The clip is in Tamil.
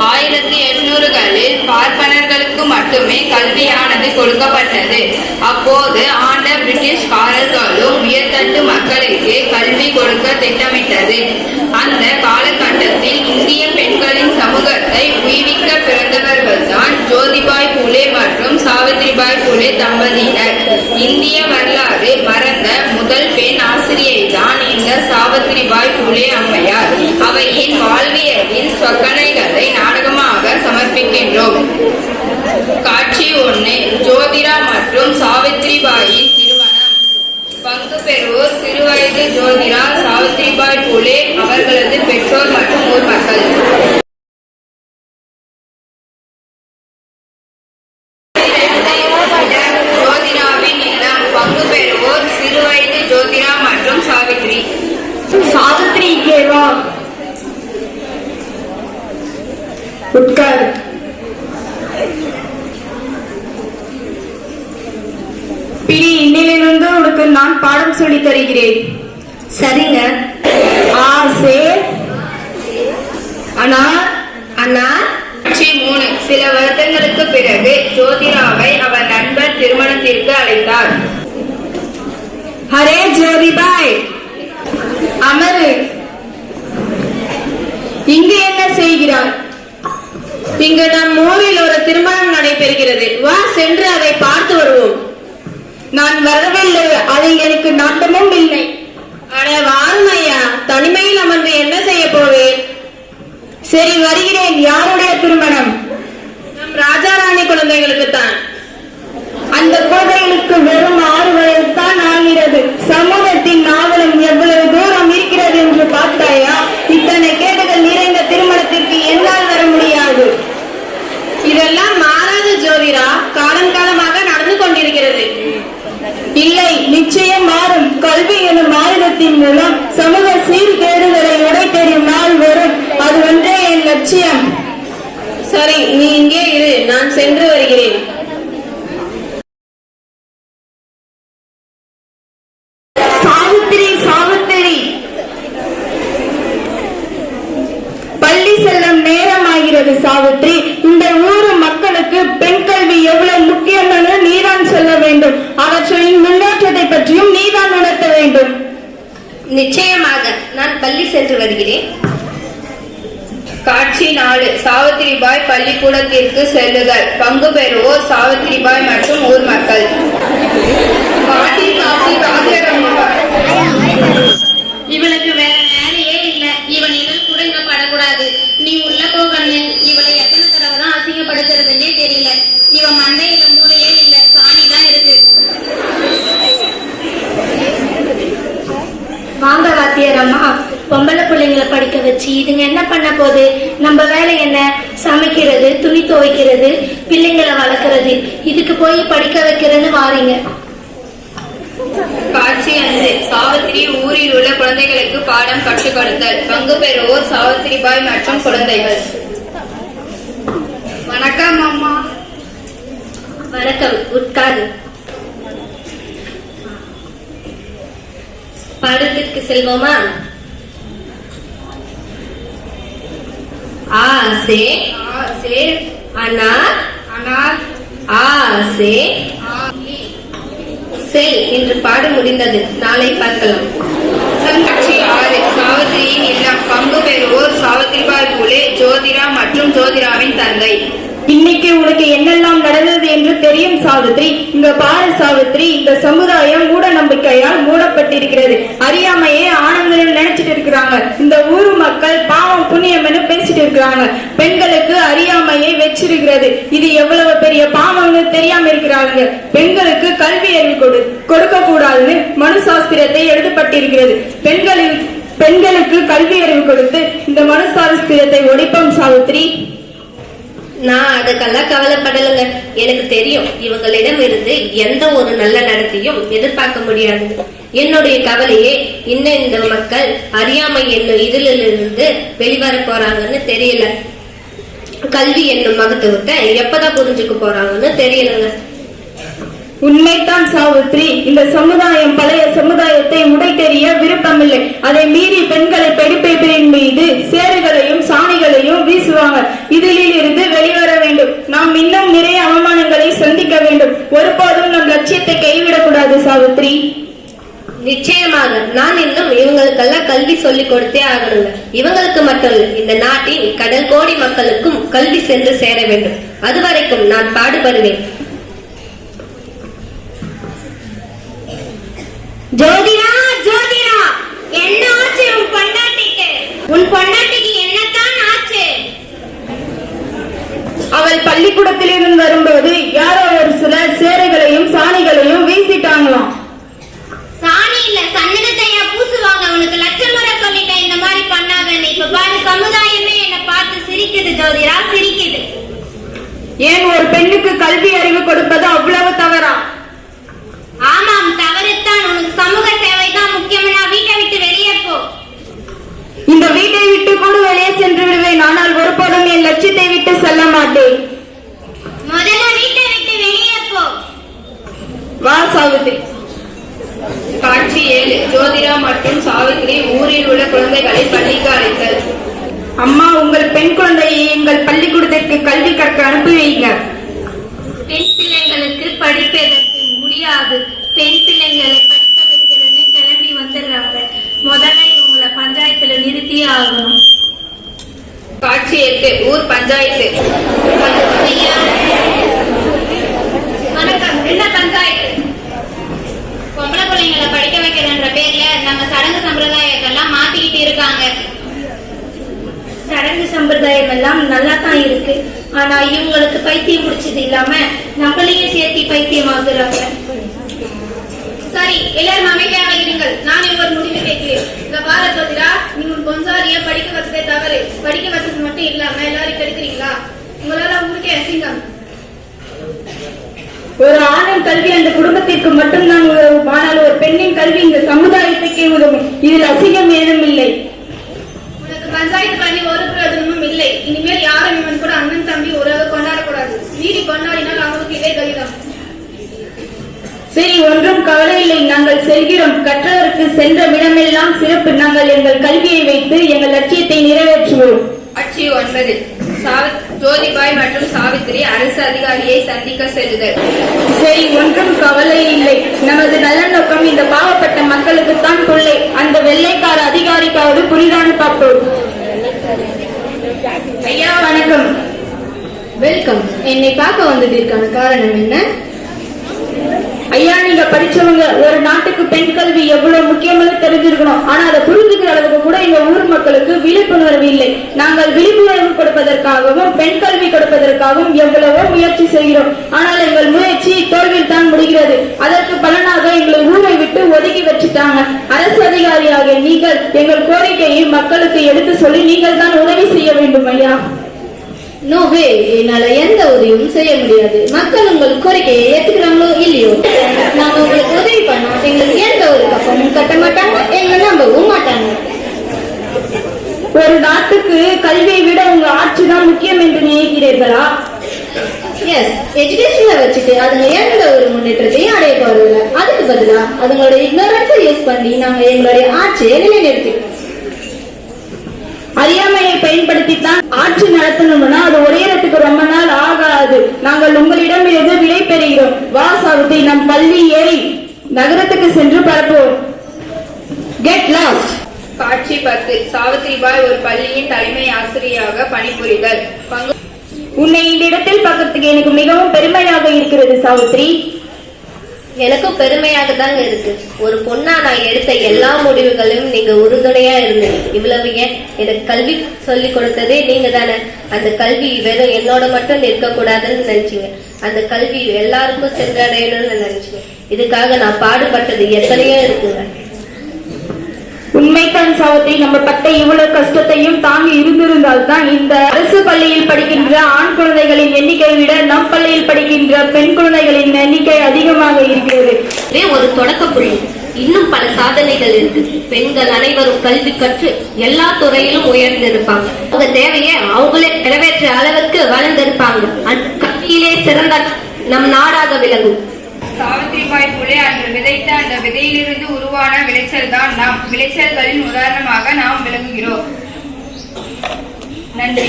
1800களில் பார்ப்பனர்களுக்கு மட்டுமே கல்வியானது கொடுக்கப்பட்டது. அப்போது ஆண்ட பிரிட்டிஷ்காரர்களும் உயர்தட்டு மக்களுக்கு கல்வி கொடுக்க திட்டமிட்டது. அந்த காலகட்டத்தில் இந்திய பெண்களின் சமூகத்தை உய்விக்க பிறந்தவர்கள்தான் ஜோதிபாய் பூலே மற்றும் சாவித்ரிபாய் பூலே தம்பதியினர். இந்திய வரலாறு மறந்த முதல் பெண் ஆசிரியை தான் இந்த சாவித்ரிபாய் பூலே அம்மையார். அவையின் வாழ்வியலின் சொக்கனைகளை நாடகமாக சமர்ப்பிக்கின்றோம். காட்சி 1. ஜோதிரா மற்றும் சாவித்ரிபாயின் திருமணம். பங்கு பெறுவோர் சிறுவயது ஜோதிரா சாவித்ரிபாய் பூலே, அவர்களது பெற்றோர் மற்றும் ஊர் மக்கள். ஜோதிராவின் இல்லம். பங்கு பெறுவோர் சிறுவயது ஜோதிரா மற்றும் சாவித்ரி. சாவித்ரி கேவா உட்கார். பிடி, இன்னிலிருந்து உனக்கு நான் பாடம் சொல்லி தருகிறேன். சரிங்க. ஆ சே அனார் அனார். 3. சில வருடங்களுக்கு பிறகு ஜோதிராவை அவர் நண்பர் திருமணத்திற்கு அழைத்தார். ஹரே ஜோதிபாய், அமரு. இங்கு என்ன செய்கிறார்? இங்கு நம் ஊரில் ஒரு திருமணம் நடைபெறுகிறது. வா, சென்று அதை பார்த்து வருவோம். நான் வரவில்லை, அதில் எனக்கு நாட்டமும் இல்லை. அட வாருமையா, தனிமையில் அமர்ந்து என்ன செய்ய போவேன்? சரி, வருகிறேன். யாருடைய திருமணம்? நம் ராஜாராணி குழந்தைகளுக்கு தான். அந்த குழந்தைகளுக்கு வெறும் 6 வயது தான் ஆகிறது. சமூகத்தின் நாவலும் எவ்வளவு தூரம் இருக்கிறது என்று பார்த்தாயா? இத்தனை கேடுகள் நிறைந்த திருமணத்திற்கு என்னால் வர முடியாது. இதெல்லாம் மாறாத ஜோதிரா, காலம் காலமாக நடந்து கொண்டிருக்கிறது. இல்லை, நிச்சயம் மாறும். கல்வி எனும் ஆயுதத்தின் மூலம் சமூக சீர்கேடுகளை உடைத்தெறியும் நாள் வரும். அது ஒன்றே என் லட்சியம். சரி, நீ இங்கே இரு, நான் சென்று வருகிறேன். சாவித்திரி, சாவித்திரி, பள்ளி செல்லும் நேரமாகிறது. சாவித்திரி, இந்த ஊர் மக்களுக்கு பெண் கல்வி எவ்வளவு முக்கியம் என்று நீதான் சொல்ல வேண்டும். அவற்றின் முன்னேற்றத்தை பற்றியும் நீதான் உணர்த்த வேண்டும். நிச்சயமாக, நான் பள்ளி சென்று வருகிறேன். காட்சி 4. சாவித்ரிபாய் பள்ளிக்கூடத்திற்கு செல்லுதல். பங்கு பெறுவோர் சாவித்ரிபாய் மற்றும் ஊர் மக்கள். பாட்டி காப்பி இவளுக்கு வேற வேலையே இல்ல. இவன் இதழ் கூட இங்க படக்கூடாது. நீ உள்ள போகண்ணு. இவளை எத்தனை தடவை தான் அசிங்கப்படுத்துறதுன்னே தெரியல. இவன் மண்டையில மூளையே இல்ல, சாணி தான் இருக்கு. வாங்க வாத்தியாரம்மா, பொம்பளை பிள்ளைங்களை படிக்க வச்சு இதுங்க என்ன பண்ண போகுது? நம்ம வேலை என்ன? சமைக்கிறது, துணி துவைக்கிறது, பிள்ளைங்களை வளர்க்கறது. இதுக்கு போய் படிக்க வைக்கிறேன்னு வாரீங்க. காட்சி 5. சாவித்ரி ஊரில் உள்ள குழந்தைகளுக்கு பாடம் கற்றுக் கொடுத்தல். பங்கு பெறுவோர் சாவித்ரிபாய் மற்றும் குழந்தைகள். வணக்கம் அம்மா. வணக்கம், உட்காரு. பாடத்திற்கு செல்வோமா? ஆசே ஆசே அனார் அனார் ஆசே செல். இன்று பாடம் முடிந்தது, நாளை பார்க்கலாம். காட்சி 6. சாவித்திரியின் இல்லம். பங்கு பெறுவோர் சாவித்ரிபாய் பூலே, ஜோதிரா மற்றும் ஜோதிராவின் தந்தை. இன்னைக்கு உனக்கு என்னெல்லாம் நடந்தது என்று தெரியும் சாவித்ரி. இங்க பாரு சாவித்ரி, இந்த சமுதாயம் மூட நம்பிக்கையால் மூடப்பட்டிருக்கிறது. அறியாமையே ஆனந்தம் நினைச்சிட்டு இருக்கிறாங்க. இந்த ஊர் மக்கள் பாவம் புண்ணியம் என பேசிட்டு இருக்கிறாங்க. பெண்களுக்கு அறியாமையை வச்சிருக்கிறது. இது எவ்வளவு பெரிய பாவம்னு தெரியாம இருக்கிறாங்க. பெண்களுக்கு கல்வி அறிவு கொடுக்க கூடாதுன்னு மனு சாஸ்திரத்தை எழுதப்பட்டிருக்கிறது. பெண்களுக்கு கல்வி அறிவு கொடுத்து இந்த மனு சாஸ்திரத்தை ஒழிப்போம் சாவித்ரி. நான் அதுக்கெல்லாம் கவலைப்படலைங்க. எனக்கு தெரியும், இவங்களிடம் இருந்து எந்த ஒரு நல்ல நடத்தையும் எதிர்பார்க்க முடியாது. என்னுடைய கவலையே இன்னும் இந்த மக்கள் அறியாமை என்னும் இதிலிருந்து வெளிவர போறாங்கன்னு தெரியல. கல்வி என்னும் மகத்துவத்தை எப்பதான் புரிஞ்சுக்க போறாங்கன்னு தெரியலங்க. உண்மைத்தான் சாவித்ரி. இந்த சமுதாயம் பழைய சமுதாயத்தை உடைத்தெறிய விருப்பமில்லை. அதை மீறி பெண்களை படிப்பைப்பின் மீது சேறுகளையும் சாணிகளையும் வீசுவாங்க. இதில் நிச்சயமாக நான் இன்னும் இவங்களுக்கெல்லாம் கல்வி சொல்லி கொடுத்தே ஆகணுங்க. இவங்களுக்கு மட்டும் இல்லை, இந்த நாட்டின் கடல் கோடி மக்களுக்கும் கல்வி சென்று சேர வேண்டும். அது வரைக்கும் நான் பாடுபடுவேன். ஜோதிடா, ஜோதிடா, என்ன ஆச்சு உன் பொண்டாட்டிக்கு? உன் பொண்டாட்டிக்கு என்னத்தான் ஆச்சு? அவள் பள்ளிக்கூடத்திலிருந்து வரும்போது யாரோ ஒரு சிலர் சேரைகளையும் சாணிகளையும் வீசிட்டாங்களாம். சாணி இல்ல, சந்தனத்தையா பூசுவாங்க. உனக்கு லட்சம் முறை சொல்லிட்டேன் இந்த மாதிரி பண்ணாதன்னு. இப்ப பாரு, சமுதாயமே என்ன பார்த்து சிரிக்குது ஜோதிடா, சிரிக்குது. ஏன் ஒரு பெண்ணுக்கு கல்வி அறிவு கொடுப்பது அவ்வளவு தவறா? ஆமாம், தவறுத்தான். உனக்கு சமூக சேவை தான் முக்கியம்னா வீட்டை விட்டு வெளியே போ. இந்த வீட்டை விட்டு கூட வெளியே சென்று விடுவேன், ஆனால் ஒருபோதும் என் லட்சியத்தை விட்டு செல்ல மாட்டேன். முதல்ல வீட்டை விட்டு வெளியே போ. வா சாவித்ரி. காட்சி 7. ஜோதிடா மற்றும் சாவித்ரி ஊரில் உள்ள குழந்தைகளை பள்ளிக்கு அழைத்தல். அம்மா, உங்கள் பெண் குழந்தையை எங்கள் பள்ளிக்கூடத்திற்கு கல்வி கற்க அனுப்பி வைங்க. பெண் பிள்ளைங்களுக்கு படிப்பதற்கு முடியாது. பெண் பிள்ளைங்களை படிக்க வைக்கிறதுன்னு கிளம்பி வந்துடுறாங்க. முதல்ல இவங்களை பஞ்சாயத்துல நிறுத்தியே ஆகணும். காட்சி 8. ஊர் பஞ்சாயத்து. ஐயா, வணக்கம். என்ன பஞ்சாயத்து? பொம்பளை பிள்ளைங்களை படிக்க வைக்கிறன்ற பேர்ல நம்ம சடங்கு சம்பிரதாயத்தெல்லாம் மாத்திக்கிட்டு இருக்காங்க. சடங்கு சம்பிரதாயம் எல்லாம் நல்லா தான் இருக்கு. ஆனா இவங்களுக்கு பைத்தியம் முடிச்சது இல்லாம நம்மளையும் சேர்த்து பைத்தியம் ஆகுறாங்க. சரி, எல்லாரும் அமைதியாக இருங்கள். நான் ஒரு முடிவு கேட்கிறேன். இந்த பார ஜோதிடா, நீங்க பொன்சாரிய படிக்க வச்சதே தவறு. படிக்க வச்சது மட்டும் இல்லாம எல்லாரும் கெடுக்கிறீங்களா? உங்களால ஊருக்கே அசிங்கம். ஒரு ஆணின் கல்வி அந்த குடும்பத்திற்கு மட்டும்தான் உதவும், ஆனால் ஒரு பெண்ணின் கல்வி இந்த சமுதாயத்துக்கே உதவும். இதில் அசிங்கம் ஏதும் இல்லை. உனக்கு பஞ்சாயத்து பண்ணி ஒரு பிரயோஜனமும் இல்லை. இனிமேல் யாரும் இவன் கூட அண்ணன் தம்பி உறவு கொண்டாடக்கூடாது. மீறி கொண்டாடினால் அவங்களுக்கு இதே கடிதம். சரி, ஒன்றும் கவலை இல்லை. நாங்கள் செல்கிறோம். கற்றவருக்கு சென்ற விடமெல்லாம் சிறப்பு. நாங்கள் எங்கள் கல்வியை வைத்து எங்கள் லட்சியத்தை நிறைவேற்றுவோம். காட்சி 9. ஜோதிபாய் மற்றும் சாவித்ரி அரசு அதிகாரியை சந்திக்க செல்லுதல். சரி, ஒன்றும் கவலை இல்லை. நமது நல்ல நோக்கம் இந்த பாவப்பட்ட மக்களுக்குத்தான் தொல்லை. அந்த வெள்ளைக்கார அதிகாரிக்காவது புரிதான பார்ப்போம். ஐயா வணக்கம். வெல்கம். என்னை பார்க்க வந்ததற்கான காரணம் என்ன? ஐயா, நீங்க படிச்சவங்க. ஒரு நாட்டுக்கு பெண் கல்வி எவ்வளவு முக்கியமாக தெரிஞ்சிருக்கணும். ஆனா அதை புரிஞ்சுக்கிற அளவுக்கு கூட எங்க ஊர் மக்களுக்கு விழிப்புணர்வு இல்லை. நாங்கள் விழிப்புணர்வு கொடுப்பதற்காகவும் பெண் கல்வி கொடுப்பதற்காகவும் எவ்வளவோ முயற்சி செய்கிறோம். ஆனால் எங்கள் முயற்சி தோல்வியில் தான் முடிகிறது. அதற்கு பலனாக எங்களை ஊரை விட்டு ஒதுக்கி வச்சுட்டாங்க. அரசு அதிகாரியாக நீங்கள் எங்கள் கோரிக்கையை மக்களுக்கு எடுத்து சொல்லி நீங்கள் தான் உதவி செய்ய வேண்டும் ஐயா. நோவே, என்னால எந்த உதவியும் செய்ய முடியாது. மக்கள் உங்கள் கோரிக்கையை ஏத்துக்கிறாங்களோ இல்லையோ, நாங்க உங்களுக்கு உதவி பண்ணோம். எங்களுக்கு எந்த ஒரு கப்பமும் கட்ட மாட்டாங்க, எங்களை நம்பவும் மாட்டாங்க. ஒரு நாட்டுக்கு கல்வியை விட உங்க ஆட்சி தான் முக்கியம் என்று நினைக்கிறீர்களா? எஸ், எஜுகேஷனை வச்சுட்டு அதுங்க எந்த ஒரு முன்னேற்றத்தையும் அடைய போறதில்ல. அதுக்கு பதிலா அதுங்களோட இக்னோரன்ஸை யூஸ் பண்ணி நாங்க எங்களுடைய ஆட்சியை நிலைநிறுத்திட்டோம். அறியாமையை பயன்படுத்தித்தான் ஆட்சி நடத்தணும்னா அது உடையறதுக்கு ரொம்ப நாள் ஆகாது. நாங்கள் உங்களிடம் இருந்து விடை பெறுகிறோம். வா சாவித்ரி, நம் பள்ளி ஏறி நகரத்துக்கு சென்று பரப்புவோம். Get lost. காட்சி 10. சாவித்ரிபாய் ஒரு பள்ளியின் தலைமை ஆசிரியராக பணிபுரிதல். உன்னை இந்த இடத்தில் பார்க்கறதுக்கு எனக்கு மிகவும் பெருமையாக இருக்கிறது சாவித்ரி. எனக்கும் பெருமையாக தாங்க இருக்கு. ஒரு பொண்ணா நான் எடுத்த எல்லா முடிவுகளையும் நீங்க உறுதுணையா இருந்தீங்க. இவ்வளவு ஏன் எனக்கு கல்வி சொல்லி கொடுத்ததே நீங்க தானே. அந்த கல்வி வெறும் என்னோட மட்டும் நிற்க கூடாதுன்னு நினைச்சீங்க. அந்த கல்வி எல்லாருக்கும் சென்றடையணும்னு நினைச்சீங்க. இதுக்காக நான் பாடுபட்டது எத்தனையோ இருக்குங்க. உண்மைதான் சாவித்ரி, நம்ம பட்ட இவ்வளவு கஷ்டத்தையும் தாங்கி இருந்திருந்தால் தான் இந்த அரசு பள்ளியில் படிக்கின்ற ஆண் குழந்தைகளின் எண்ணிக்கையை விட நம் பள்ளியில் படிக்கின்ற பெண் குழந்தைகளின் எண்ணிக்கை அதிகமாக இருக்கிறது. ஒரு தொடக்க புள்ளி. இன்னும் பல சாதனைகள் இருக்கு. பெண்கள் அனைவரும் கல்வி கற்று எல்லா துறையிலும் உயர்ந்திருப்பாங்க. அவங்க தேவையை அவங்களே நிறைவேற்ற அளவுக்கு வளர்ந்திருப்பாங்க. அந்த கல்வியிலே சிறந்த நம் நாடாக விளங்கும். சாவித்ரிபாய் புலே அன்று விதைத்த அந்த விதையிலிருந்து உருவான விளைச்சல் தான் நாம். விளைச்சல்களின் உதாரணமாக நாம் விளங்குகிறோம். நன்றி.